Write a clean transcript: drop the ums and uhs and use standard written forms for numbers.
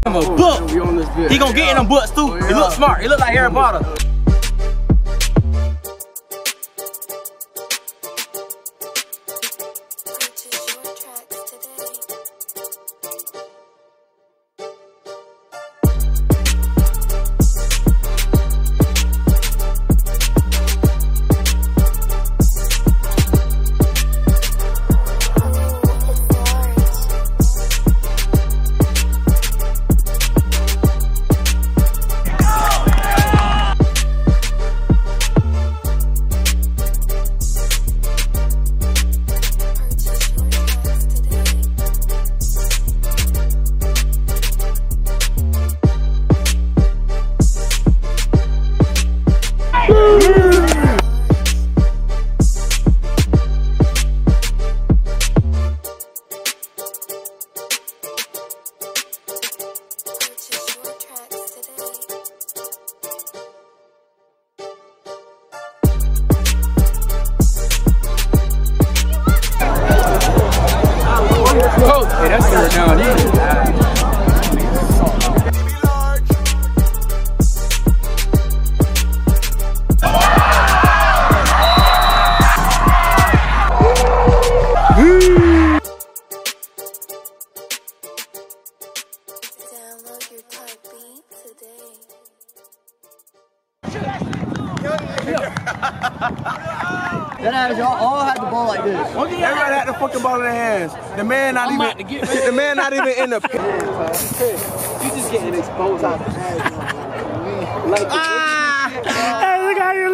A book. He gonna get in them books too. He look smart. He look like Harry Potter. Hey, that's good down here. Download your type beat today. That ass, y'all all had the ball like this. Everybody had the fucking ball in their hands. The man not even in the pit. You just getting exposed out the ass. Hey, look how you